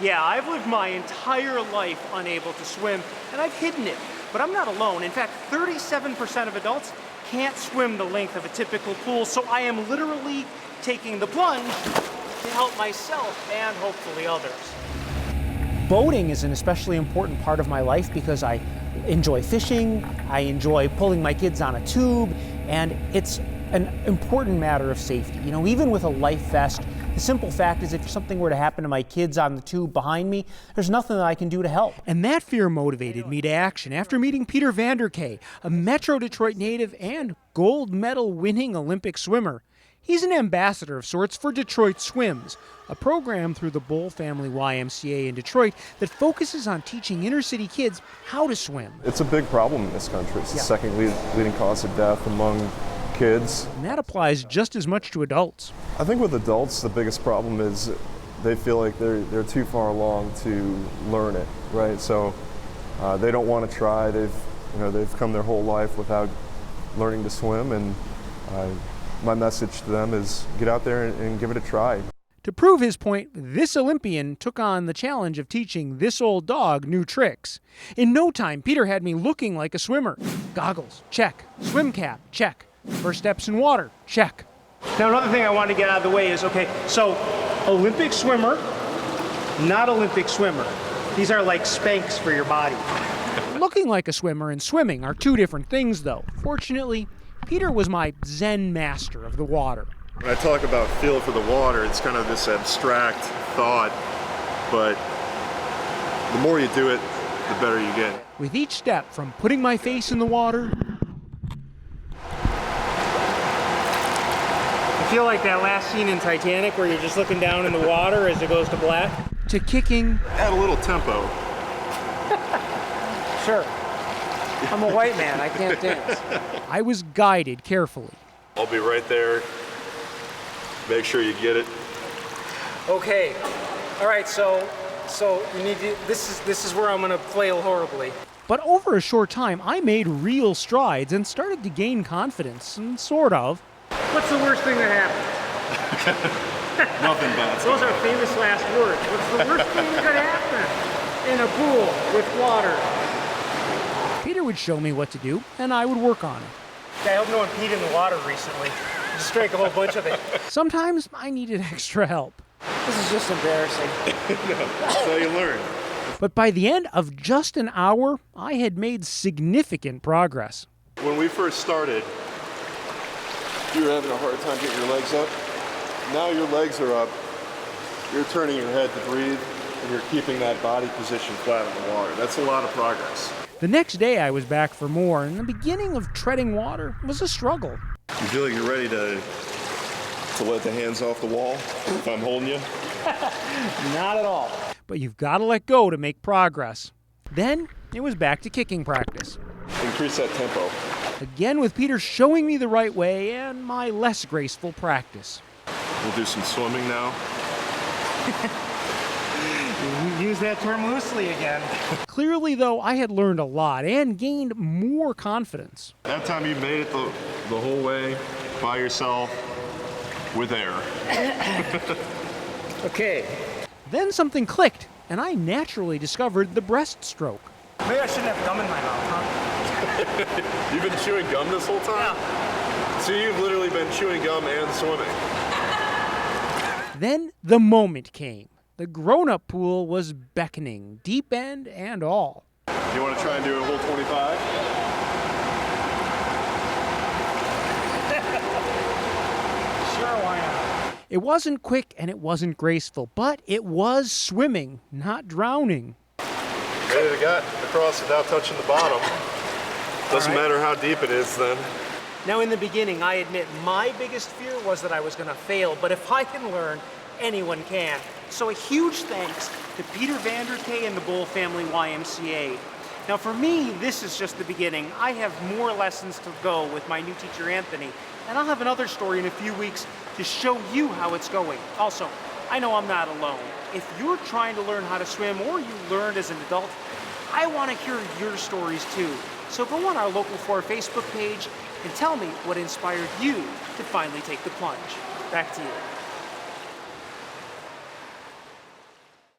Yeah, I've lived my entire life unable to swim, and I've hidden it. But I'm not alone. In fact, 37% of adults can't swim the length of a typical pool, so I am literally taking the plunge to help myself and hopefully others. Boating is an especially important part of my life because I enjoy fishing, I enjoy pulling my kids on a tube, and it's an important matter of safety. You know, even with a life vest, the simple fact is if something were to happen to my kids on the tube behind me, there's nothing that I can do to help. And that fear motivated me to action after meeting Peter Vanderkay, a Metro Detroit native and gold medal winning Olympic swimmer. He's an ambassador of sorts for Detroit Swims, a program through the Bull Family YMCA in Detroit that focuses on teaching inner city kids how to swim. It's a big problem in this country. It's the second leading cause of death among kids. And that applies just as much to adults. I think with adults, the biggest problem is they feel like they're too far along to learn it, right? So they don't want to try. They've come their whole life without learning to swim, and my message to them is get out there and give it a try. To prove his point, this Olympian took on the challenge of teaching this old dog new tricks. In no time, Peter had me looking like a swimmer. Goggles, check. Swim cap, check. First steps in water, check. Now another thing I want to get out of the way is, okay, so Olympic swimmer, not Olympic swimmer. These are like Spanx for your body. Looking like a swimmer and swimming are two different things though. Fortunately, Peter was my Zen master of the water. When I talk about feel for the water, it's kind of this abstract thought, but the more you do it, the better you get. With each step, from putting my face in the water, I feel like that last scene in Titanic where you're just looking down in the water as it goes to black, to kicking. Add a little tempo. Sure. I'm a white man, I can't dance. I was guided carefully. I'll be right there. Make sure you get it. Okay. All right, so you need to, this is where I'm gonna flail horribly. But over a short time, I made real strides and started to gain confidence, and sort of. What's the worst thing that happened? Nothing bad. Those are famous last words. What's the worst thing that could happen in a pool with water? Peter would show me what to do, and I would work on it. I hope no one peed in the water recently. Just drank a whole bunch of it. Sometimes I needed extra help. This is just embarrassing. That's how you learn. But by the end of just an hour, I had made significant progress. When we first started, you were having a hard time getting your legs up. Now your legs are up, you're turning your head to breathe, and you're keeping that body position flat in the water. That's a lot of progress. The next day I was back for more, and the beginning of treading water was a struggle. You feel like you're ready to let the hands off the wall if I'm holding you? Not at all. But you've got to let go to make progress. Then it was back to kicking practice. Increase that tempo. Again with Peter showing me the right way and my less graceful practice. We'll do some swimming now. Use that term loosely again. Clearly, though, I had learned a lot and gained more confidence. That time you made it the whole way by yourself with air. Okay. Then something clicked, and I naturally discovered the breaststroke. Maybe I shouldn't have gum in my mouth, huh? You've been chewing gum this whole time? Yeah. So you've literally been chewing gum and swimming. Then the moment came. The grown-up pool was beckoning, deep end and all. You want to try and do a whole 25? Sure, why not? It wasn't quick and it wasn't graceful, but it was swimming, not drowning. Ready to get across without touching the bottom. Doesn't matter how deep it is then. Now in the beginning, I admit my biggest fear was that I was going to fail, but if I can learn, anyone can. So a huge thanks to Peter Vanderkay and the Bull Family YMCA. Now for me, this is just the beginning. I have more lessons to go with my new teacher, Anthony, and I'll have another story in a few weeks to show you how it's going. Also, I know I'm not alone. If you're trying to learn how to swim or you learned as an adult, I want to hear your stories too. So go on our Local 4 Facebook page and tell me what inspired you to finally take the plunge. Back to you.